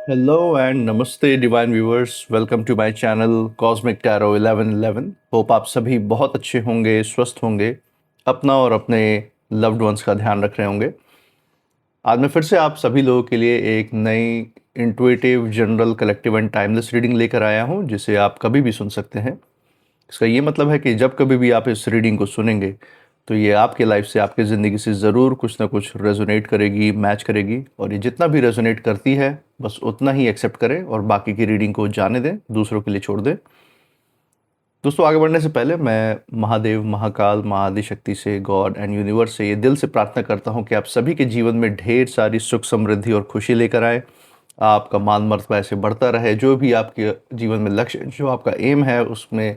Hello and namaste divine viewers. Welcome to my channel Cosmic Tarot 1111. Hope आप सभी बहुत अच्छे होंगे, स्वस्थ होंगे, अपना और अपने लव्ड वंस का ध्यान रख रहे होंगे। आज मैं फिर से आप सभी लोगों के लिए एक नई intuitive general collective and timeless reading लेकर आया हूं, जिसे आप कभी भी सुन सकते हैं। इसका ये मतलब है कि जब कभी भी आप इस रीडिंग को सुनेंगे तो ये आपके लाइफ से, आपकी ज़िंदगी से ज़रूर कुछ ना कुछ रेजोनेट करेगी, मैच करेगी। और ये जितना भी रेजोनेट करती है बस उतना ही एक्सेप्ट करें और बाकी की रीडिंग को जाने दें, दूसरों के लिए छोड़ दें। दोस्तों, आगे बढ़ने से पहले मैं महादेव, महाकाल, महाआदिशक्ति से, गॉड एंड यूनिवर्स से ये दिल से प्रार्थना करता हूँ कि आप सभी के जीवन में ढेर सारी सुख, समृद्धि और खुशी लेकर आए। आपका मान मर्तबा ऐसे बढ़ता रहे, जो भी आपके जीवन में लक्ष्य, जो आपका एम है, उसमें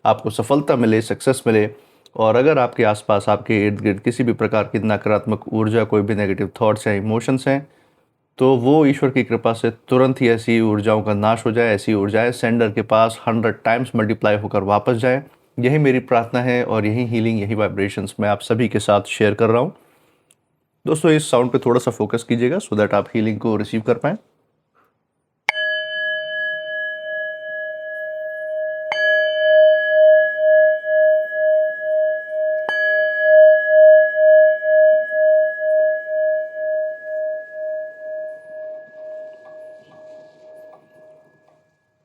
आपको सफलता मिले, सक्सेस मिले। और अगर आपके आसपास, आपके इर्द गिर्द किसी भी प्रकार की नकारात्मक ऊर्जा, कोई भी नेगेटिव थॉट्स या इमोशंस हैं, तो वो ईश्वर की कृपा से तुरंत ही ऐसी ऊर्जाओं का नाश हो जाए। ऐसी ऊर्जाएं सेंडर के पास 100 टाइम्स मल्टीप्लाई होकर वापस जाए। यही मेरी प्रार्थना है और यही हीलिंग, यही वाइब्रेशंस मैं आप सभी के साथ शेयर कर रहा हूँ। दोस्तों, इस साउंड पे थोड़ा सा फोकस कीजिएगा सो दैट आप हीलिंग को रिसीव कर पाएँ।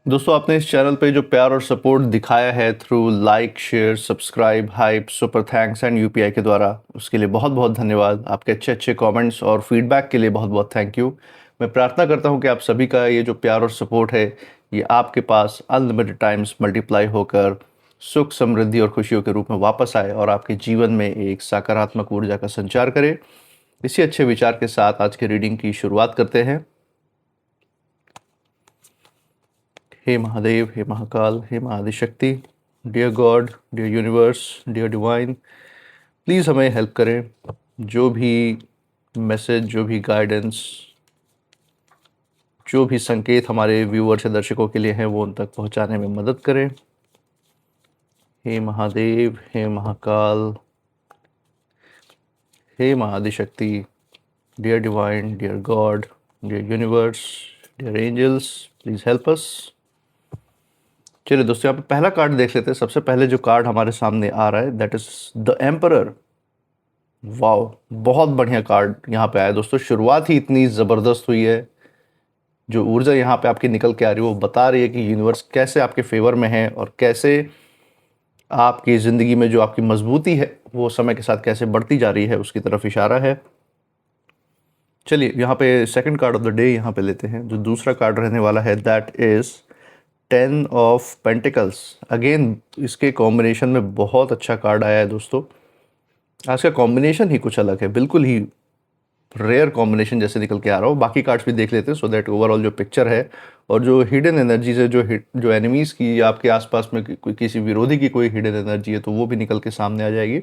दोस्तों, आपने इस चैनल पे जो प्यार और सपोर्ट दिखाया है through like, share, subscribe, hype, super thanks and UPI के द्वारा, उसके लिए बहुत बहुत धन्यवाद। आपके अच्छे अच्छे कमेंट्स और फीडबैक के लिए बहुत बहुत थैंक यू। मैं प्रार्थना करता हूँ कि आप सभी का ये जो प्यार और सपोर्ट है, ये आपके पास अनलिमिटेड टाइम्स मल्टीप्लाई होकर सुख, समृद्धि और खुशियों के रूप में वापस आए और आपके जीवन में एक सकारात्मक ऊर्जा का संचार करे। इसी अच्छे विचार के साथ आज की रीडिंग की शुरुआत करते हैं। हे महादेव, हे महाकाल, हे Mahaadishakti, dear God, dear universe, dear divine, please हमें हेल्प करें। जो भी मैसेज, जो भी गाइडेंस, जो भी संकेत हमारे व्यूअर्स या दर्शकों के लिए हैं, वो उन तक पहुंचाने में मदद करें। हे महादेव, हे महाकाल, हे Mahaadishakti, dear divine, dear God, dear universe, dear angels, please help us. चलिए दोस्तों, यहाँ पे पहला कार्ड देख लेते हैं। सबसे पहले जो कार्ड हमारे सामने आ रहा है that is the emperor. Wow, बहुत बढ़िया कार्ड यहाँ पे आया दोस्तों। शुरुआत ही इतनी ज़बरदस्त हुई है। जो ऊर्जा यहाँ पे आपकी निकल के आ रही है वो बता रही है कि यूनिवर्स कैसे आपके फेवर में है और कैसे आपकी ज़िंदगी में जो आपकी मजबूती है वो समय के साथ कैसे बढ़ती जा रही है, उसकी तरफ इशारा है। चलिए यहाँ पे second card of the day यहाँ पे लेते हैं। जो दूसरा कार्ड रहने वाला है that is 10 of pentacles. Again इसके कॉम्बिनेशन में बहुत अच्छा कार्ड आया है दोस्तों। आज का कॉम्बिनेशन ही कुछ अलग है, बिल्कुल ही रेयर कॉम्बिनेशन जैसे निकल के आ रहा हो। बाकी कार्ड्स भी देख लेते हैं सो दैट ओवरऑल जो पिक्चर है और जो हिडन एनर्जीज है, जो एनिमीज़ की, आपके आसपास में कोई किसी विरोधी की कोई हिडन एनर्जी है, तो वो भी निकल के सामने आ जाएगी।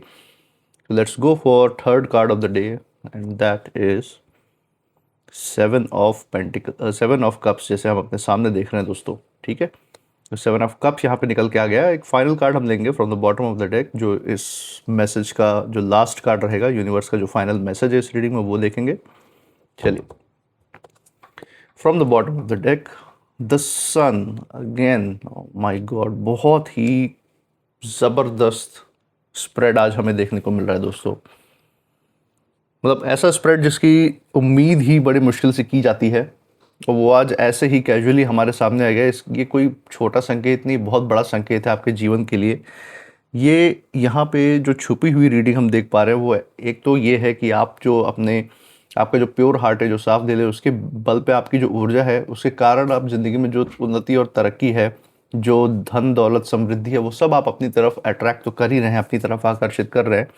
Let's go for third card of the day and that is 7 of cups, जैसे हम अपने सामने देख रहे हैं दोस्तों। ठीक है, तो 7 ऑफ कप्स यहाँ पे निकल के आ गया। एक फाइनल कार्ड हम लेंगे from the bottom of the deck, जो इस मैसेज का जो लास्ट कार्ड रहेगा, यूनिवर्स का जो फाइनल मैसेज है इस रीडिंग में, वो देखेंगे। चलिए, from the bottom of the deck the sun. Again my God, बहुत ही ज़बरदस्त स्प्रेड आज हमें देखने को मिल रहा है दोस्तों। मतलब ऐसा स्प्रेड जिसकी उम्मीद ही बड़ी मुश्किल से की जाती है, और वो आज ऐसे ही कैजुअली हमारे सामने आ गया। ये कोई छोटा संकेत नहीं, बहुत बड़ा संकेत है आपके जीवन के लिए। ये यहाँ पे जो छुपी हुई रीडिंग हम देख पा रहे हैं वो एक तो ये है कि आप जो आपका जो प्योर हार्ट है, जो साफ दिल है, उसके बल पे आपकी जो ऊर्जा है, उसके कारण आप ज़िंदगी में जो उन्नति और तरक्की है, जो धन दौलत समृद्धि है, वो सब आप अपनी तरफ अट्रैक्ट तो कर ही रहे हैं, अपनी तरफ आकर्षित कर रहे हैं।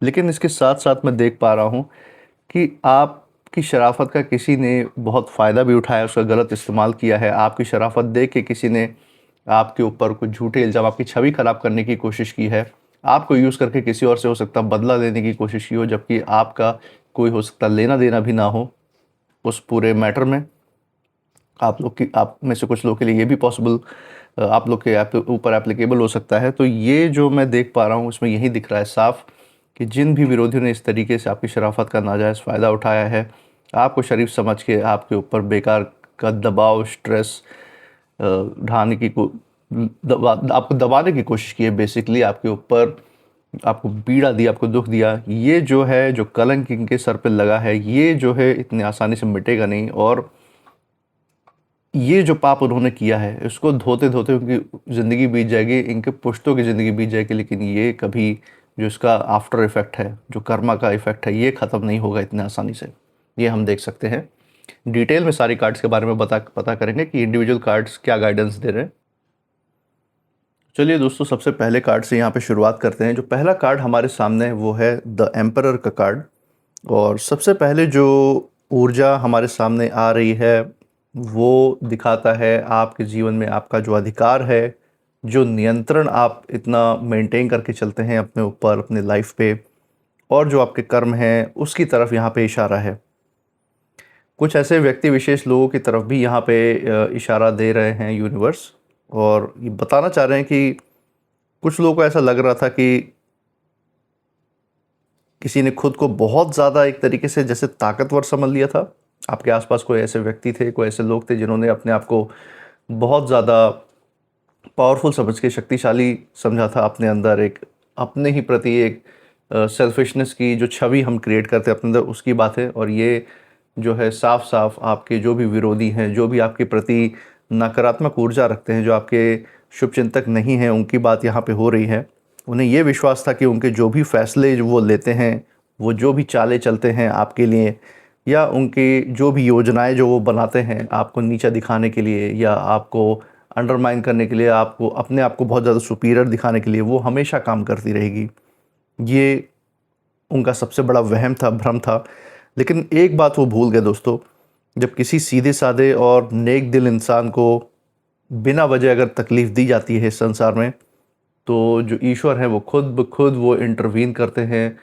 लेकिन इसके साथ साथ मैं देख पा रहा हूँ कि आपकी शराफ़त का किसी ने बहुत फ़ायदा भी उठाया, उसका गलत इस्तेमाल किया है। आपकी शराफ़त देख के किसी ने आपके ऊपर कुछ झूठे इल्ज़ाम, आपकी छवि ख़राब करने की कोशिश की है। आपको यूज़ करके किसी और से हो सकता है बदला लेने की कोशिश की हो, जबकि आपका कोई हो सकता लेना देना भी ना हो उस पूरे मैटर में। आप में से कुछ लोगों के लिए ये भी पॉसिबल, आप लोग के ऊपर एप्लीकेबल हो सकता है। तो ये जो मैं देख पा रहा हूँ इसमें यही दिख रहा है साफ कि जिन भी विरोधियों ने इस तरीके से आपकी शराफ़त का नाजायज़ फ़ायदा उठाया है, आपको शरीफ समझ के आपके ऊपर बेकार का दबाव, स्ट्रेस ढाने की आपको दबाने की कोशिश की है, बेसिकली आपके ऊपर आपको पीड़ा दी, आपको दुख दिया। ये जो है, जो कलंक इनके सर पे लगा है, ये जो है इतनी आसानी से मिटेगा नहीं। और ये जो पाप उन्होंने किया है, इसको धोते धोते उनकी ज़िंदगी बीत जाएगी, इनके पुश्तों की ज़िंदगी बीत जाएगी, लेकिन ये कभी जो इसका आफ्टर इफ़ेक्ट है, जो कर्मा का इफ़ेक्ट है, ये ख़त्म नहीं होगा इतनी आसानी से। ये हम देख सकते हैं। डिटेल में सारी कार्ड्स के बारे में पता करेंगे कि इंडिविजुअल कार्ड्स क्या गाइडेंस दे रहे हैं। चलिए दोस्तों, सबसे पहले कार्ड से यहाँ पे शुरुआत करते हैं। जो पहला कार्ड हमारे सामने है वो है द एम्परर का कार्ड। और सबसे पहले जो ऊर्जा हमारे सामने आ रही है वो दिखाता है आपके जीवन में आपका जो अधिकार है, जो नियंत्रण आप इतना मेंटेन करके चलते हैं अपने ऊपर, अपने लाइफ पे, और जो आपके कर्म हैं उसकी तरफ यहाँ पे इशारा है। कुछ ऐसे व्यक्ति विशेष लोगों की तरफ भी यहाँ पे इशारा दे रहे हैं यूनिवर्स, और ये बताना चाह रहे हैं कि कुछ लोगों को ऐसा लग रहा था कि किसी ने खुद को बहुत ज़्यादा एक तरीके से जैसे ताकतवर समझ लिया था। आपके आसपास कोई ऐसे व्यक्ति थे, कोई ऐसे लोग थे जिन्होंने अपने आप को बहुत ज़्यादा पावरफुल समझ के, शक्तिशाली समझा था। अपने अंदर एक, अपने ही प्रति एक सेल्फिशनेस की जो छवि हम क्रिएट करते हैं अपने अंदर, उसकी बात है। और ये जो है साफ साफ आपके जो भी विरोधी हैं, जो भी आपके प्रति नकारात्मक ऊर्जा रखते हैं, जो आपके शुभचिंतक नहीं हैं, उनकी बात यहाँ पे हो रही है। उन्हें ये विश्वास था कि उनके जो भी फैसले जो वो लेते हैं, वो जो भी चालें चलते हैं आपके लिए, या उनकी जो भी योजनाएं जो वो बनाते हैं आपको नीचा दिखाने के लिए या आपको अंडरमाइन करने के लिए, आपको अपने आप को बहुत ज़्यादा सुपीरियर दिखाने के लिए, वो हमेशा काम करती रहेगी। ये उनका सबसे बड़ा वहम था, भ्रम था। लेकिन एक बात वो भूल गए दोस्तों, जब किसी सीधे साधे और नेक दिल इंसान को बिना वजह अगर तकलीफ़ दी जाती है इस संसार में, तो जो ईश्वर हैं वो खुद ब खुद वो इंटरवीन करते हैं।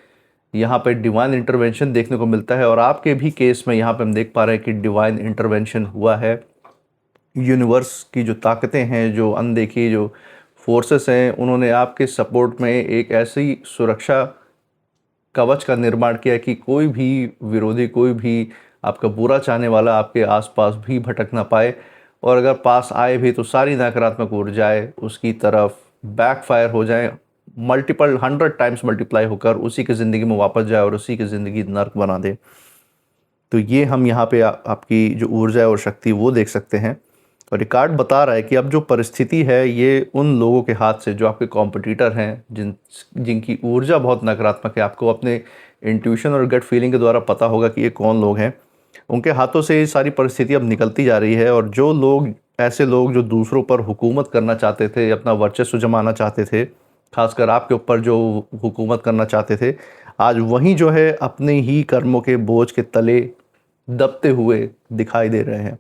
यहाँ पे डिवाइन इंटरवेंशन देखने को मिलता है, और आपके भी केस में यहाँ पे हम देख पा रहे हैं कि डिवाइन इंटरवेंशन हुआ है। यूनिवर्स की जो ताकतें हैं, जो अनदेखी जो फोर्सेस हैं, उन्होंने आपके सपोर्ट में एक ऐसी सुरक्षा कवच का निर्माण किया कि कोई भी विरोधी, कोई भी आपका बुरा चाहने वाला आपके आसपास भी भटक ना पाए। और अगर पास आए भी तो सारी नकारात्मक ऊर्जाएं उसकी तरफ बैकफायर हो जाएं, मल्टीपल 100 टाइम्स मल्टीप्लाई होकर उसी की ज़िंदगी में वापस जाए और उसी की ज़िंदगी नर्क बना दे। तो ये हम यहाँ पे आपकी जो ऊर्जा है और शक्ति वो देख सकते हैं। और ये कार्ड बता रहा है कि अब जो परिस्थिति है ये उन लोगों के हाथ से, जो आपके कॉम्पिटिटर हैं, जिनकी ऊर्जा बहुत नकारात्मक है, आपको अपने इंट्यूशन और गट फीलिंग के द्वारा पता होगा कि ये कौन लोग हैं, उनके हाथों से ये सारी परिस्थिति अब निकलती जा रही है। और जो लोग, ऐसे लोग जो दूसरों पर हुकूमत करना चाहते थे, अपना वर्चस्व जमाना चाहते थे, खासकर आपके ऊपर जो हुकूमत करना चाहते थे, आज वहीं जो है अपने ही कर्मों के बोझ के तले दबते हुए दिखाई दे रहे हैं।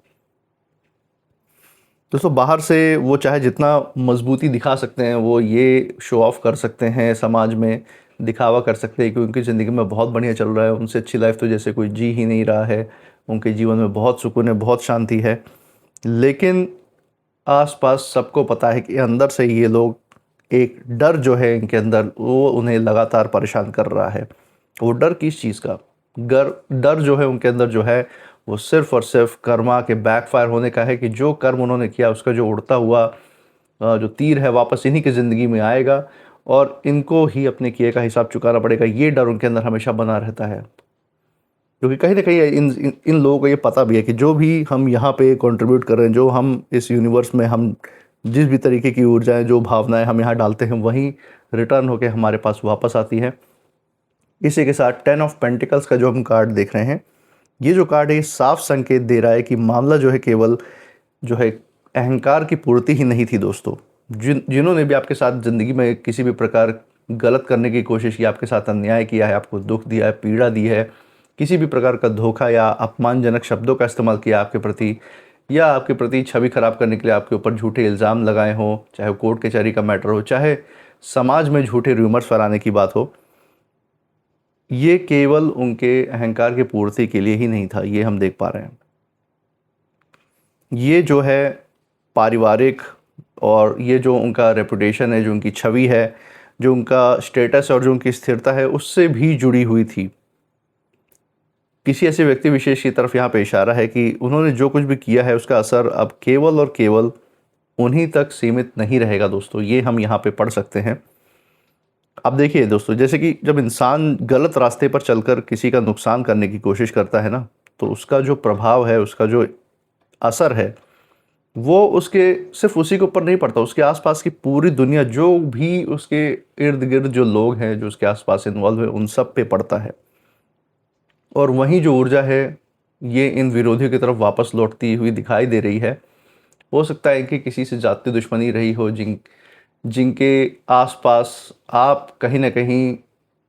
दोस्तों, बाहर से वो चाहे जितना मजबूती दिखा सकते हैं, वो ये शो ऑफ कर सकते हैं, समाज में दिखावा कर सकते हैं कि उनकी ज़िंदगी में बहुत बढ़िया चल रहा है, उनसे अच्छी लाइफ तो जैसे कोई जी ही नहीं रहा है, उनके जीवन में बहुत सुकून है, बहुत शांति है। लेकिन आसपास सबको पता है कि अंदर से ये लोग, एक डर जो है इनके अंदर, वो उन्हें लगातार परेशान कर रहा है। वो डर किस चीज़ का? डर जो है उनके अंदर जो है, वो सिर्फ़ और सिर्फ कर्मा के बैकफायर होने का है, कि जो कर्म उन्होंने किया उसका जो उड़ता हुआ जो तीर है वापस इन्हीं की ज़िंदगी में आएगा, और इनको ही अपने किए का हिसाब चुकाना पड़ेगा। ये डर उनके अंदर हमेशा बना रहता है, क्योंकि कहीं न कहीं इन लोगों को ये पता भी है कि जो भी हम यहाँ पे कंट्रीब्यूट कर रहे हैं, जो हम इस यूनिवर्स में, हम जिस भी तरीके की ऊर्जाएँ, जो भावनाएँ हम यहाँ डालते हैं, वहीं रिटर्न होके हमारे पास वापस आती हैं। इसी के साथ 10 ऑफ पेंटिकल्स का जो हम कार्ड देख रहे हैं, ये जो कार्ड है, ये साफ संकेत दे रहा है कि मामला जो है केवल जो है अहंकार की पूर्ति ही नहीं थी दोस्तों। जिन्होंने भी आपके साथ ज़िंदगी में किसी भी प्रकार गलत करने की कोशिश की, आपके साथ अन्याय किया है, आपको दुख दिया है, पीड़ा दी है, किसी भी प्रकार का धोखा या अपमानजनक शब्दों का इस्तेमाल किया आपके प्रति, या आपके प्रति छवि खराब करने के लिए आपके ऊपर झूठे इल्ज़ाम लगाए हों, चाहे कोर्ट कचहरी का मैटर हो, चाहे समाज में झूठे रूमर्स फैलाने की बात हो, ये केवल उनके अहंकार की पूर्ति के लिए ही नहीं था। ये हम देख पा रहे हैं। ये जो है पारिवारिक, और ये जो उनका रेपुटेशन है, जो उनकी छवि है, जो उनका स्टेटस और जो उनकी स्थिरता है, उससे भी जुड़ी हुई थी। किसी ऐसे व्यक्ति विशेष की तरफ यहाँ पे इशारा है कि उन्होंने जो कुछ भी किया है उसका असर अब केवल और केवल उन्हीं तक सीमित नहीं रहेगा दोस्तों, ये हम यहाँ पे पढ़ सकते हैं। अब देखिए दोस्तों, जैसे कि जब इंसान गलत रास्ते पर चलकर किसी का नुकसान करने की कोशिश करता है ना, तो उसका जो प्रभाव है, उसका जो असर है, वो उसके सिर्फ उसी के ऊपर नहीं पड़ता, उसके आसपास की पूरी दुनिया, जो भी उसके इर्द गिर्द जो लोग हैं, जो उसके आसपास इन्वॉल्व है, उन सब पे पड़ता है। और वहीं जो ऊर्जा है, ये इन विरोधियों की तरफ वापस लौटती हुई दिखाई दे रही है। हो सकता है कि किसी से जाती दुश्मनी रही हो, जिनके आसपास आप कहीं ना कहीं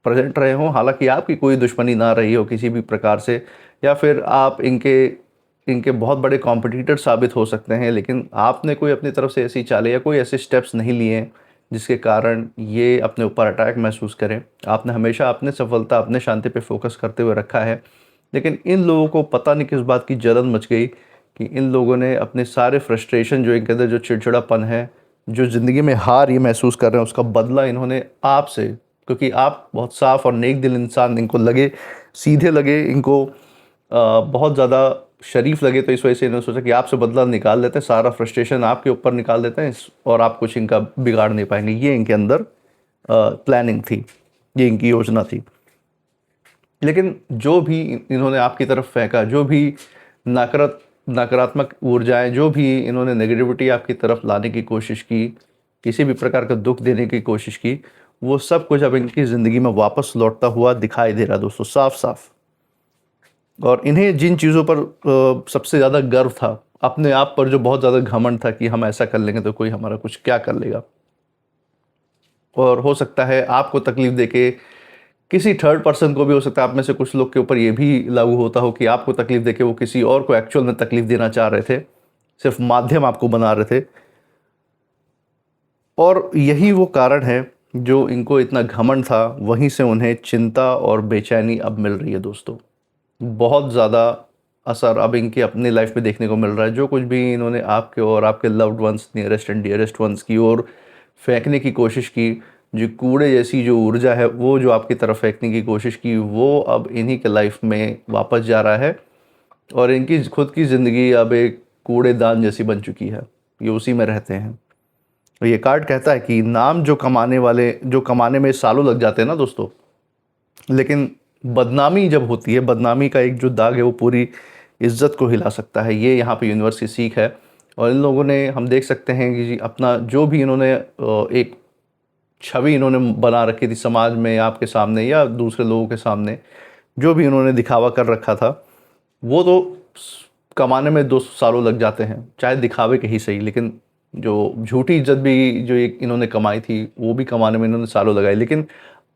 प्रेजेंट रहे हों, हालांकि आपकी कोई दुश्मनी ना रही हो किसी भी प्रकार से, या फिर आप इनके इनके बहुत बड़े कॉम्पिटिटर साबित हो सकते हैं, लेकिन आपने कोई अपनी तरफ से ऐसी चालें या कोई ऐसे स्टेप्स नहीं लिए हैं जिसके कारण ये अपने ऊपर अटैक महसूस करें। आपने हमेशा अपने सफलता, अपने शांति पे फोकस करते हुए रखा है, लेकिन इन लोगों को पता नहीं किस बात की जलन मच गई कि इन लोगों ने अपने सारे फ्रस्ट्रेशन, जो इनके अंदर जो चिड़चिड़ापन है, जो ज़िंदगी में हार ये महसूस कर रहे हैं, उसका बदला इन्होंने आपसे, क्योंकि आप बहुत साफ़ और नेक दिल इंसान इनको लगे, सीधे लगे, इनको बहुत ज़्यादा शरीफ लगे, तो इस वजह से इन्होंने सोचा कि आपसे बदला निकाल लेते हैं, सारा फ्रस्ट्रेशन आपके ऊपर निकाल देते हैं, और आप कुछ इनका बिगाड़ नहीं पाएंगे। ये इनके अंदर प्लानिंग थी, ये इनकी योजना थी। लेकिन जो भी इन्होंने आपकी तरफ फेंका, जो भी नकारात्मक ऊर्जाएं, जो भी इन्होंने नेगेटिविटी आपकी तरफ लाने की कोशिश की, किसी भी प्रकार का दुख देने की कोशिश की, वो सब कुछ अब इनकी ज़िंदगी में वापस लौटता हुआ दिखाई दे रहा है दोस्तों, साफ साफ। और इन्हें जिन चीज़ों पर सबसे ज़्यादा गर्व था, अपने आप पर जो बहुत ज़्यादा घमंड था कि हम ऐसा कर लेंगे तो कोई हमारा कुछ क्या कर लेगा, और हो सकता है आपको तकलीफ देके किसी थर्ड पर्सन को भी, हो सकता है आप में से कुछ लोग के ऊपर ये भी लागू होता हो कि आपको तकलीफ देके वो किसी और को एक्चुअल में तकलीफ देना चाह रहे थे, सिर्फ माध्यम आपको बना रहे थे। और यही वो कारण है जो इनको इतना घमंड था, वहीं से उन्हें चिंता और बेचैनी अब मिल रही है दोस्तों। बहुत ज़्यादा असर अब इनकी अपनी लाइफ में देखने को मिल रहा है। जो कुछ भी इन्होंने आपके और आपके loved ones, nearest and dearest ones की ओर फेंकने की कोशिश की, जो कूड़े जैसी जो ऊर्जा है, वो जो आपकी तरफ फेंकने की कोशिश की, वो अब इन्हीं के लाइफ में वापस जा रहा है, और इनकी खुद की ज़िंदगी अब एक कूड़ेदान जैसी बन चुकी है। ये उसी में रहते हैं। तो ये कार्ड कहता है कि नाम जो कमाने में सालों लग जाते हैं ना दोस्तों, लेकिन बदनामी जब होती है, बदनामी का एक जो दाग है, वो पूरी इज्जत को हिला सकता है। ये यहाँ पे यूनिवर्स की सीख है। और इन लोगों ने, हम देख सकते हैं कि अपना जो भी इन्होंने एक छवि इन्होंने बना रखी थी समाज में, आपके सामने या दूसरे लोगों के सामने, जो भी इन्होंने दिखावा कर रखा था, वो तो कमाने में 2 सालों लग जाते हैं, चाहे दिखावे के ही सही, लेकिन जो झूठी इज्जत भी जो एक इन्होंने कमाई थी, वो भी कमाने में इन्होंने सालों लगाए। लेकिन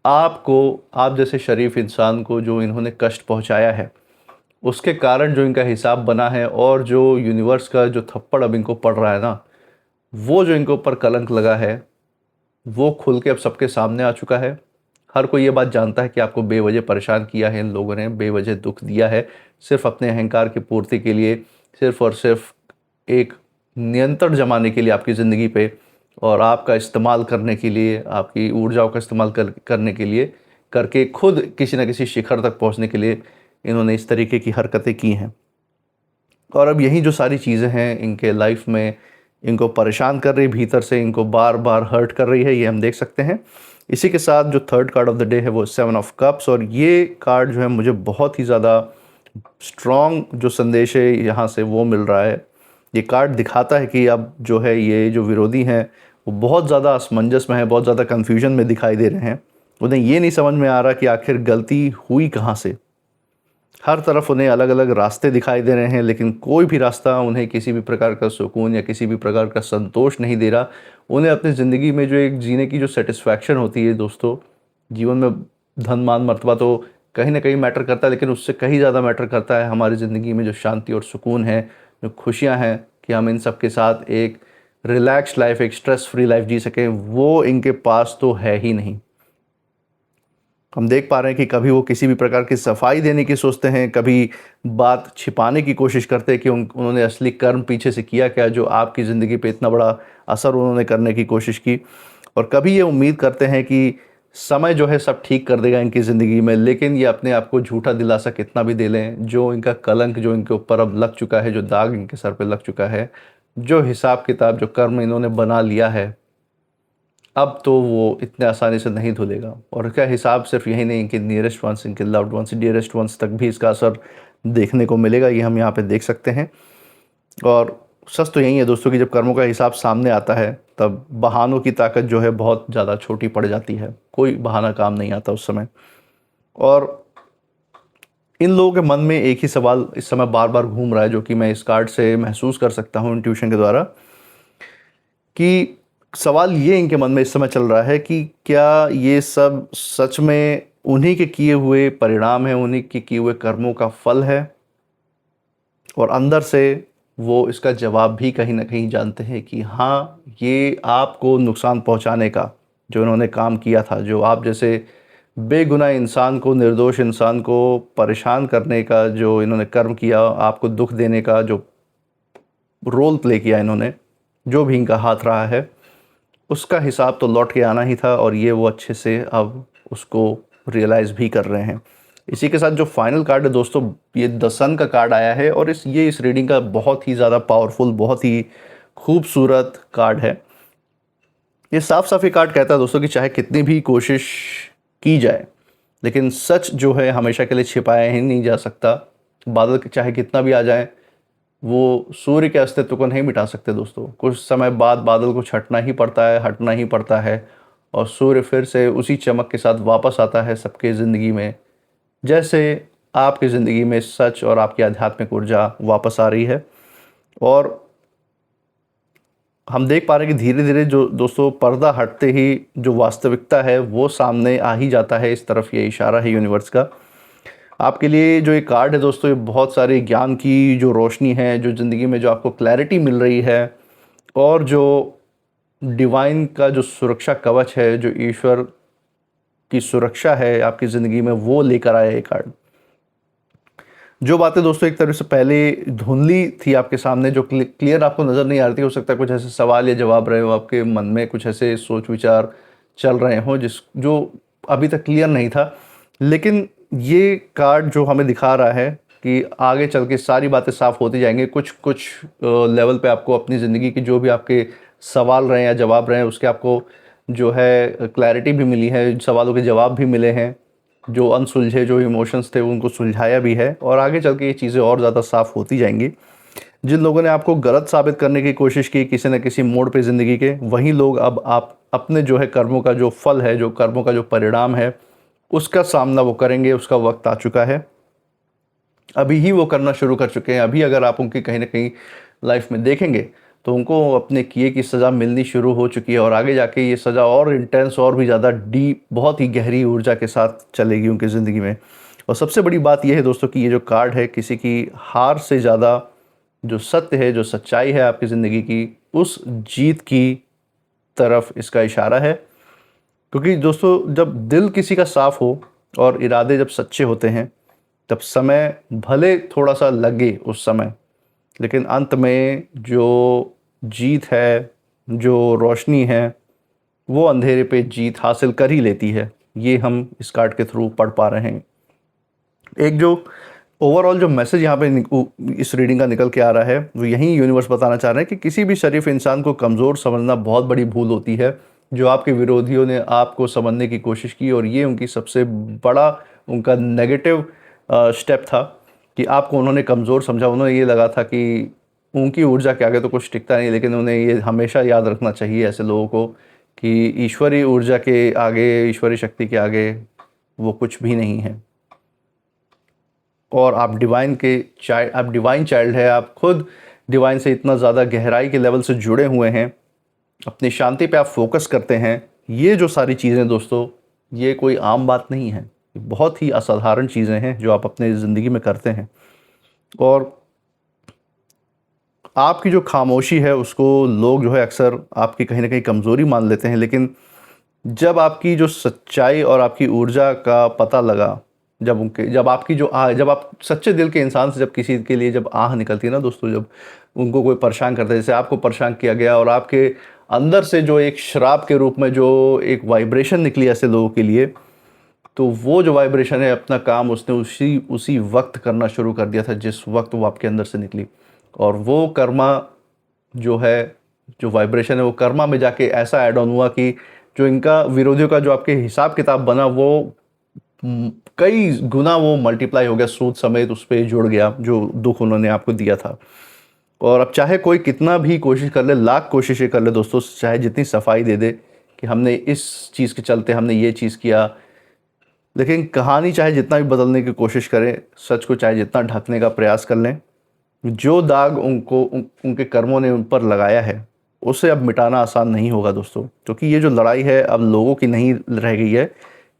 आपको, आप जैसे शरीफ इंसान को जो इन्होंने कष्ट पहुंचाया है, उसके कारण जो इनका हिसाब बना है, और जो यूनिवर्स का जो थप्पड़ अब इनको पड़ रहा है ना, वो जो इनके ऊपर कलंक लगा है, वो खुल के अब सबके सामने आ चुका है। हर कोई ये बात जानता है कि आपको बेवजह परेशान किया है इन लोगों ने, बेवजह दुख दिया है, सिर्फ अपने अहंकार की पूर्ति के लिए, सिर्फ और सिर्फ एक नियंत्रण जमाने के लिए आपकी ज़िंदगी पे, और आपका इस्तेमाल करने के लिए, आपकी ऊर्जाओं का इस्तेमाल करने के लिए, करके खुद किसी न किसी शिखर तक पहुंचने के लिए इन्होंने इस तरीके की हरकतें की हैं। और अब यही जो सारी चीज़ें हैं इनके लाइफ में, इनको परेशान कर रही, भीतर से इनको बार बार हर्ट कर रही है, ये हम देख सकते हैं। इसी के साथ जो third card of the day है वो 7 ऑफ कप्स, और ये कार्ड जो है मुझे बहुत ही ज़्यादा स्ट्रॉन्ग जो संदेश है यहाँ से वो मिल रहा है। ये कार्ड दिखाता है कि अब जो है, ये जो विरोधी हैं वो बहुत ज़्यादा असमंजस में है, बहुत ज़्यादा कन्फ्यूजन में दिखाई दे रहे हैं। उन्हें ये नहीं समझ में आ रहा कि आखिर गलती हुई कहाँ से। हर तरफ उन्हें अलग अलग रास्ते दिखाई दे रहे हैं, लेकिन कोई भी रास्ता उन्हें किसी भी प्रकार का सुकून या किसी भी प्रकार का संतोष नहीं दे रहा। उन्हें अपनी ज़िंदगी में जो एक जीने की जो सेटिस्फैक्शन होती है दोस्तों, जीवन में धन मान मर्तबा तो कहीं ना कहीं मैटर करता है, लेकिन उससे कहीं ज़्यादा मैटर करता है हमारी ज़िंदगी में जो शांति और सुकून है, जो खुशियाँ हैं, कि हम इन सब के साथ एक रिलैक्स लाइफ, एक स्ट्रेस फ्री लाइफ जी सकें, वो इनके पास तो है ही नहीं। हम देख पा रहे हैं कि कभी वो किसी भी प्रकार की सफाई देने की सोचते हैं, कभी बात छिपाने की कोशिश करते हैं कि उन्होंने असली कर्म पीछे से किया क्या, जो आपकी ज़िंदगी पे इतना बड़ा असर उन्होंने करने की कोशिश की। और कभी ये उम्मीद करते हैं कि समय जो है सब ठीक कर देगा इनकी ज़िंदगी में, लेकिन ये अपने आप को झूठा दिलासा कितना भी दे लें, जो इनका कलंक जो इनके ऊपर अब लग चुका है, जो दाग इनके सर पे लग चुका है, जो हिसाब किताब जो कर्म इन्होंने बना लिया है, अब तो वो इतने आसानी से नहीं धुलेगा। और क्या हिसाब सिर्फ यही नहीं कि नियरेस्ट वंस, इनके लव्ड वंस, डियरेस्ट वंस तक भी इसका असर देखने को मिलेगा, ये हम यहाँ पे देख सकते हैं। और सच तो यही है दोस्तों कि जब कर्मों का हिसाब सामने आता है तब बहानों की ताकत जो है बहुत ज़्यादा छोटी पड़ जाती है, कोई बहाना काम नहीं आता उस समय। और इन लोगों के मन में एक ही सवाल इस समय बार बार घूम रहा है, जो कि मैं इस कार्ड से महसूस कर सकता हूँ इंट्यूशन के द्वारा, कि सवाल ये इनके मन में इस समय चल रहा है कि क्या ये सब सच में उन्हीं के किए हुए परिणाम है, उन्हीं के किए हुए कर्मों का फल है। और अंदर से वो इसका जवाब भी कहीं ना कहीं जानते हैं कि हाँ, ये आपको नुकसान पहुंचाने का जो इन्होंने काम किया था, जो आप जैसे बेगुनाह इंसान को, निर्दोष इंसान को परेशान करने का जो इन्होंने कर्म किया, आपको दुख देने का जो रोल प्ले किया इन्होंने, जो भी इनका हाथ रहा है, उसका हिसाब तो लौट के आना ही था। और ये वो अच्छे से अब उसको रियलाइज़ भी कर रहे हैं। इसी के साथ जो फाइनल कार्ड है दोस्तों, ये द सन का कार्ड आया है, और इस रीडिंग का बहुत ही ज़्यादा पावरफुल, बहुत ही खूबसूरत कार्ड है। ये साफ साफ ये कार्ड कहता है दोस्तों कि चाहे कितनी भी कोशिश की जाए, लेकिन सच जो है हमेशा के लिए छिपाया ही नहीं जा सकता। बादल चाहे कितना भी आ जाए, वो सूर्य के अस्तित्व को नहीं मिटा सकते दोस्तों। कुछ समय बाद बादल को छटना ही पड़ता है, हटना ही पड़ता है, और सूर्य फिर से उसी चमक के साथ वापस आता है सबके ज़िंदगी में, जैसे आपकी ज़िंदगी में सच और आपकी आध्यात्मिक ऊर्जा वापस आ रही है। और हम देख पा रहे हैं कि धीरे धीरे जो दोस्तों पर्दा हटते ही जो वास्तविकता है वो सामने आ ही जाता है। इस तरफ ये इशारा है यूनिवर्स का। आपके लिए जो ये कार्ड है दोस्तों, ये बहुत सारे ज्ञान की जो रोशनी है, जो ज़िंदगी में जो आपको क्लैरिटी मिल रही है, और जो डिवाइन का जो सुरक्षा कवच है, जो ईश्वर की सुरक्षा है आपकी ज़िंदगी में, वो लेकर आया ये कार्ड। जो बातें दोस्तों एक तरह से पहले धुंधली थी आपके सामने, जो क्लियर आपको नज़र नहीं आ रही थी, हो सकता है कुछ ऐसे सवाल या जवाब रहे हो आपके मन में, कुछ ऐसे सोच विचार चल रहे हों जो अभी तक क्लियर नहीं था। लेकिन ये कार्ड जो हमें दिखा रहा है कि आगे चल के सारी बातें साफ होती जाएंगी। कुछ कुछ लेवल पे आपको अपनी ज़िंदगी के जो भी आपके सवाल रहे हैं या जवाब रहे हैं, उसके आपको जो है क्लैरिटी भी मिली है, सवालों के जवाब भी मिले हैं, जो अनसुलझे जो इमोशंस थे उनको सुलझाया भी है, और आगे चल के ये चीज़ें और ज़्यादा साफ़ होती जाएंगी। जिन लोगों ने आपको गलत साबित करने की कोशिश की किसी न किसी मोड़ पे ज़िंदगी के, वही लोग अब आप अपने जो है कर्मों का जो फल है, जो कर्मों का जो परिणाम है, उसका सामना वो करेंगे। उसका वक्त आ चुका है, अभी ही वो करना शुरू कर चुके हैं। अभी अगर आप उनकी कहीं ना कहीं लाइफ में देखेंगे तो उनको अपने किए की सज़ा मिलनी शुरू हो चुकी है, और आगे जाके ये सज़ा और इंटेंस, और भी ज़्यादा डीप, बहुत ही गहरी ऊर्जा के साथ चलेगी उनकी ज़िंदगी में। और सबसे बड़ी बात यह है दोस्तों कि ये जो कार्ड है, किसी की हार से ज़्यादा जो सत्य है, जो सच्चाई है आपकी ज़िंदगी की, उस जीत की तरफ इसका इशारा है। क्योंकि दोस्तों जब दिल किसी का साफ़ हो और इरादे जब सच्चे होते हैं, तब समय भले थोड़ा सा लगे उस समय, लेकिन अंत में जो जीत है, जो रोशनी है, वो अंधेरे पे जीत हासिल कर ही लेती है। ये हम इस कार्ड के थ्रू पढ़ पा रहे हैं। एक जो ओवरऑल जो मैसेज यहाँ पे इस रीडिंग का निकल के आ रहा है, वो यही यूनिवर्स बताना चाह रहे हैं कि किसी भी शरीफ इंसान को कमज़ोर समझना बहुत बड़ी भूल होती है। जो आपके विरोधियों ने आपको समझने की कोशिश की, और ये उनकी सबसे बड़ा उनका नेगेटिव स्टेप था कि आपको उन्होंने कमज़ोर समझा। उन्होंने ये लगा था कि उनकी ऊर्जा के आगे तो कुछ टिकता नहीं, लेकिन उन्हें ये हमेशा याद रखना चाहिए ऐसे लोगों को कि ईश्वरीय ऊर्जा के आगे, ईश्वरीय शक्ति के आगे वो कुछ भी नहीं है। और आप आप डिवाइन चाइल्ड है, आप खुद डिवाइन से इतना ज़्यादा गहराई के लेवल से जुड़े हुए हैं, अपनी शांति पे आप फोकस करते हैं। ये जो सारी चीज़ें दोस्तों, ये कोई आम बात नहीं है, बहुत ही असाधारण चीज़ें हैं जो आप अपने ज़िंदगी में करते हैं। और आपकी जो खामोशी है उसको लोग जो है अक्सर आपकी कहीं ना कहीं कमज़ोरी मान लेते हैं, लेकिन जब आपकी जो सच्चाई और आपकी ऊर्जा का पता लगा, जब आपकी जो जब आप सच्चे दिल के इंसान से जब किसी के लिए जब आह निकलती है ना दोस्तों, जब उनको कोई परेशान करता है, जैसे आपको परेशान किया गया और आपके अंदर से जो एक श्राप के रूप में जो एक वाइब्रेशन निकली ऐसे लोगों के लिए, तो वो जो वाइब्रेशन है अपना काम उसने उसी उसी वक्त करना शुरू कर दिया था जिस वक्त वो आपके अंदर से निकली। और वो कर्मा जो है, जो वाइब्रेशन है, वो कर्मा में जाके ऐसा ऐड ऑन हुआ कि जो इनका विरोधियों का जो आपके हिसाब किताब बना वो कई गुना वो मल्टीप्लाई हो गया, सूद समेत उस पर जुड़ गया जो दुख उन्होंने आपको दिया था। और अब चाहे कोई कितना भी कोशिश कर ले, लाख कोशिशें कर ले दोस्तों, चाहे जितनी सफाई दे दे कि हमने इस चीज़ के चलते हमने ये चीज़ किया, लेकिन कहानी चाहे जितना भी बदलने की कोशिश करें, सच को चाहे जितना ढकने का प्रयास कर लें, जो दाग उनके कर्मों ने उन पर लगाया है उसे अब मिटाना आसान नहीं होगा दोस्तों। क्योंकि ये जो लड़ाई है अब लोगों की नहीं रह गई है,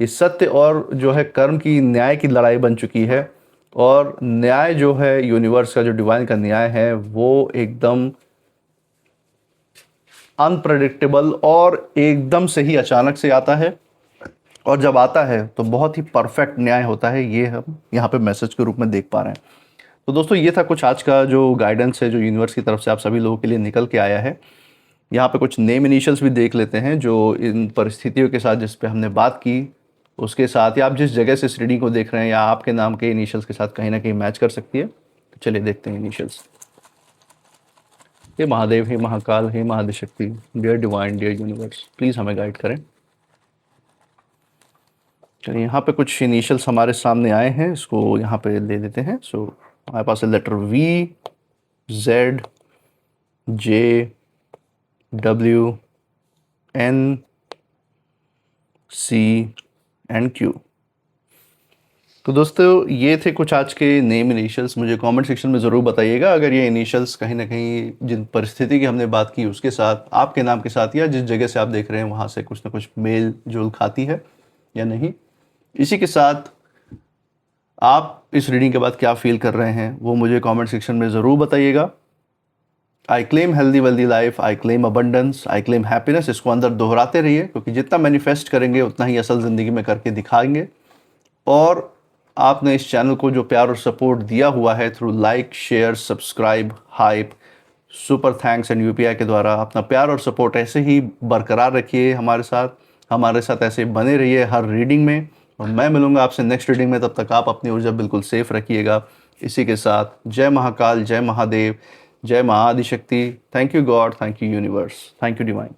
ये सत्य और जो है कर्म की, न्याय की लड़ाई बन चुकी है। और न्याय जो है, यूनिवर्स का जो डिवाइन का न्याय है, वो एकदम अनप्रडिक्टेबल और एकदम से ही अचानक से आता है। और जब आता है तो बहुत ही परफेक्ट न्याय होता है, ये हम यहाँ पे मैसेज के रूप में देख पा रहे हैं। तो दोस्तों ये था कुछ आज का जो गाइडेंस है जो यूनिवर्स की तरफ से आप सभी लोगों के लिए निकल के आया है। यहाँ पे कुछ नेम इनिशियल्स भी देख लेते हैं जो इन परिस्थितियों के साथ जिस पे हमने बात की उसके साथ, या आप जिस जगह से इस रीडिंग को देख रहे हैं या आपके नाम के इनिशियल्स के साथ कहीं ना कहीं मैच कर सकती है। तो चलिए देखते हैं इनिशियल्स। हे महादेव, हे महाकाल, हे Mahadishakti, dear divine, dear universe, please हमें गाइड करें। चलिए यहाँ पे कुछ इनिशियल्स हमारे सामने आए हैं, इसको यहाँ पे ले लेते हैं। सो हमारे पास है letter V, Z, J, W, N, C and Q। तो दोस्तों ये थे कुछ आज के नेम इनिशियल्स। मुझे कमेंट सेक्शन में ज़रूर बताइएगा अगर ये इनिशियल्स कहीं ना कहीं जिन परिस्थिति की हमने बात की उसके साथ, आपके नाम के साथ, या जिस जगह से आप देख रहे हैं वहाँ से कुछ ना कुछ मेल जोल खाती है या नहीं। इसी के साथ आप इस रीडिंग के बाद क्या फील कर रहे हैं वो मुझे कमेंट सेक्शन में ज़रूर बताइएगा। I claim healthy wealthy life, I claim abundance, I claim happiness. इसको अंदर दोहराते रहिए क्योंकि जितना मैनिफेस्ट करेंगे उतना ही असल ज़िंदगी में करके दिखाएंगे। और आपने इस चैनल को जो प्यार और सपोर्ट दिया हुआ है through like, share, subscribe, hype, super thanks and UPI के द्वारा, अपना प्यार और सपोर्ट ऐसे ही बरकरार रखिए हमारे साथ ऐसे बने रहिए हर रीडिंग में। और मैं मिलूंगा आपसे नेक्स्ट रीडिंग में, तब तक आप अपनी ऊर्जा बिल्कुल सेफ रखिएगा। इसी के साथ जय महाकाल, जय महादेव, जय Mahaadishakti. Thank you God, thank you universe, thank you divine.